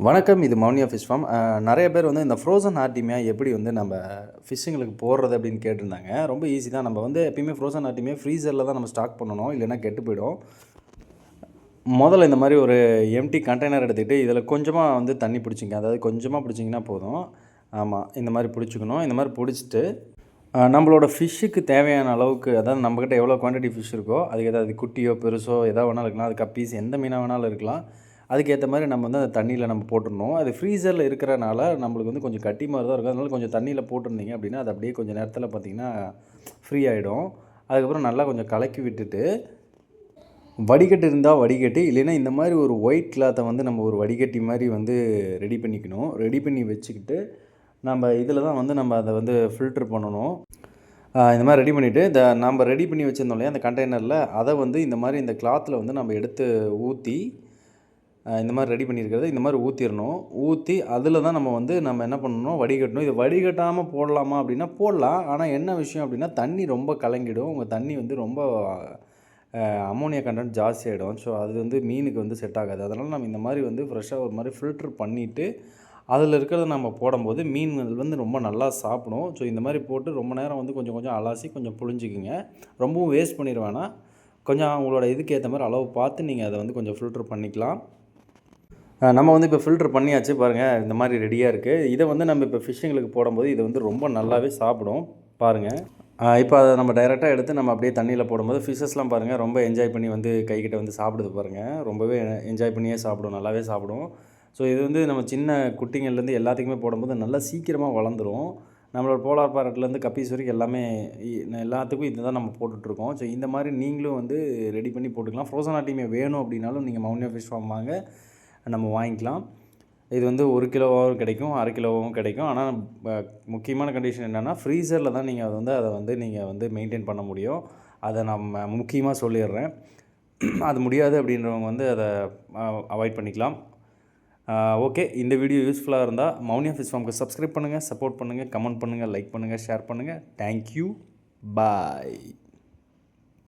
வணக்கம். இது Mouniya fish form. நெறைய பேர் வந்து இந்த ஃப்ரோசன் ஆர்டிமியா எப்படி வந்து நம்ம ஃபிஷ்ஷுங்களுக்கு போடுறது அப்படின்னு கேட்டிருந்தாங்க. ரொம்ப ஈஸி தான். நம்ம வந்து எப்பயுமே ஃப்ரோசன் ஆர்டிமியா ஃப்ரீசரில் தான் நம்ம ஸ்டாக் பண்ணணும். இல்லைன்னா கெட்டு போயிடும். முதல்ல இந்த மாதிரி ஒரு எம்டி கண்டெய்னர் எடுத்துக்கிட்டு இதில் கொஞ்சமாக வந்து தண்ணி பிடிச்சிங்க. அதாவது கொஞ்சமாக பிடிச்சிங்கன்னா போதும். ஆமாம், இந்த மாதிரி பிடிச்சிக்கணும். இந்த மாதிரி பிடிச்சிட்டு நம்மளோட ஃபிஷ்ஷுக்கு தேவையான அளவுக்கு, அதாவது நம்மக்கிட்ட எவ்வளோ குவான்டிட்டி ஃபிஷ் இருக்கோ அதுக்கு ஏதாவது குட்டியோ பெருசோ எதா வேணாலும் இருக்கலாம். அது கப்பீஸ் எந்த மீனாக வேணாலும் இருக்கலாம். அதுக்கேற்ற மாதிரி நம்ம வந்து அந்த தண்ணியில் நம்ம போட்டுடணும். அது ஃப்ரீசரில் இருக்கிறனால நம்மளுக்கு வந்து கொஞ்சம் கட்டி மாதிரி தான் இருக்கும். அதனால கொஞ்சம் தண்ணியில் போட்டிருந்தீங்க அப்படின்னா அது அப்படியே கொஞ்சம் நேரத்தில் பார்த்திங்கன்னா ஃப்ரீ ஆகிடும். அதுக்கப்புறம் நல்லா கொஞ்சம் கலக்கி விட்டுட்டு வடிகட்டு இருந்தால் வடிகட்டி, இல்லைன்னா இந்த மாதிரி ஒரு ஒயிட் கிளாத்தை வந்து நம்ம ஒரு வடிகட்டி மாதிரி வந்து ரெடி பண்ணிக்கணும். ரெடி பண்ணி வச்சுக்கிட்டு நம்ம இதில் தான் வந்து நம்ம அதை வந்து ஃபில்ட்ரு பண்ணணும். இந்த மாதிரி ரெடி பண்ணிவிட்டு நம்ம ரெடி பண்ணி வச்சுருந்தோம் இல்லையா அந்த கண்டெய்னரில், அதை வந்து இந்த மாதிரி இந்த கிளாத்தில் வந்து நம்ம எடுத்து ஊற்றி இந்த மாதிரி ரெடி பண்ணியிருக்கிறது இந்த மாதிரி ஊற்றிடணும். ஊற்றி அதில் தான் நம்ம வந்து நம்ம என்ன பண்ணணும், வடிகட்டணும். இது வடிகட்டாமல் போடலாமா அப்படின்னா போடலாம். ஆனால் என்ன விஷயம் அப்படின்னா தண்ணி ரொம்ப கலங்கிடும். உங்கள் தண்ணி வந்து ரொம்ப அமோனியா கண்டென்ட் ஜாஸ்தியாகிடும். ஸோ அது வந்து மீனுக்கு வந்து செட் ஆகாது. அதனால் நம்ம இந்த மாதிரி வந்து ஃப்ரெஷ்ஷாக ஒரு மாதிரி ஃபில்ட்ரு பண்ணிவிட்டு அதில் இருக்கிறத நம்ம போடும்போது மீன்கள் வந்து ரொம்ப நல்லா சாப்பிடும். ஸோ இந்த மாதிரி போட்டு ரொம்ப நேரம் வந்து கொஞ்சம் கொஞ்சம் அலாசி கொஞ்சம் புழிஞ்சிக்குங்க. ரொம்பவும் வேஸ்ட் பண்ணிட வேணாம். கொஞ்சம் உங்களோட இதுக்கு ஏற்ற மாதிரி அளவு பார்த்து நீங்கள் அதை வந்து கொஞ்சம் ஃபில்ட்ரு பண்ணிக்கலாம். நம்ம வந்து இப்போ ஃபில்ட்ரு பண்ணியாச்சு பாருங்கள். இந்த மாதிரி ரெடியாக இருக்குது. இதை வந்து நம்ம இப்போ ஃபிஷ்ஷுங்களுக்கு போடும்போது இது வந்து ரொம்ப நல்லாவே சாப்பிடும் பாருங்கள். இப்போ அதை நம்ம டைரெக்டாக எடுத்து நம்ம அப்படியே தண்ணியில் போடும்போது ஃபிஷ்ஷஸ்லாம் பாருங்கள் ரொம்ப என்ஜாய் பண்ணி வந்து கைக்கிட்ட வந்து சாப்பிடுது பாருங்கள். ரொம்பவே என்ஜாய் பண்ணியே சாப்பிடும், நல்லாவே சாப்பிடும். ஸோ இது வந்து நம்ம சின்ன குட்டிங்கள்லேருந்து எல்லாத்துக்குமே போடும்போது நல்லா சீக்கிரமாக வளர்ந்துடும். நம்மளோட போலார் பேரட்லேருந்து கப்பீஸ் வரைக்கும் எல்லாமே எல்லாத்துக்கும் இது தான் நம்ம போட்டுட்ருக்கோம். ஸோ இந்த மாதிரி நீங்களும் வந்து ரெடி பண்ணி போட்டுக்கலாம். ஃப்ரோசன் ஆர்டிமியா வேணும் அப்படின்னாலும் நீங்கள் மௌனியா ஃபிஷ் ஃபார்ம் வாங்க, நம்ம வாங்கிக்கலாம். இது வந்து 1 கிலோவாகவும் கிடைக்கும், 1/2 கிலோவாகவும் கிடைக்கும். ஆனால் முக்கியமான கண்டிஷன் என்னென்னா ஃப்ரீசரில் தான் நீங்கள் அதை வந்து நீங்கள் வந்து மெயின்டைன் பண்ண முடியும். அதை நம்ம முக்கியமாக சொல்லிடுறேன். அது முடியாது அப்படின்றவங்க வந்து அதை அவாய்ட் பண்ணிக்கலாம். ஓகே, இந்த வீடியோ யூஸ்ஃபுல்லாக இருந்தால் மௌனியா ஃபிஷ் ஃபார்முக்கு சப்ஸ்கிரைப் பண்ணுங்கள், சப்போர்ட் பண்ணுங்கள், கமெண்ட் பண்ணுங்கள், லைக் பண்ணுங்கள், ஷேர் பண்ணுங்கள். தேங்க்யூ. பாய்.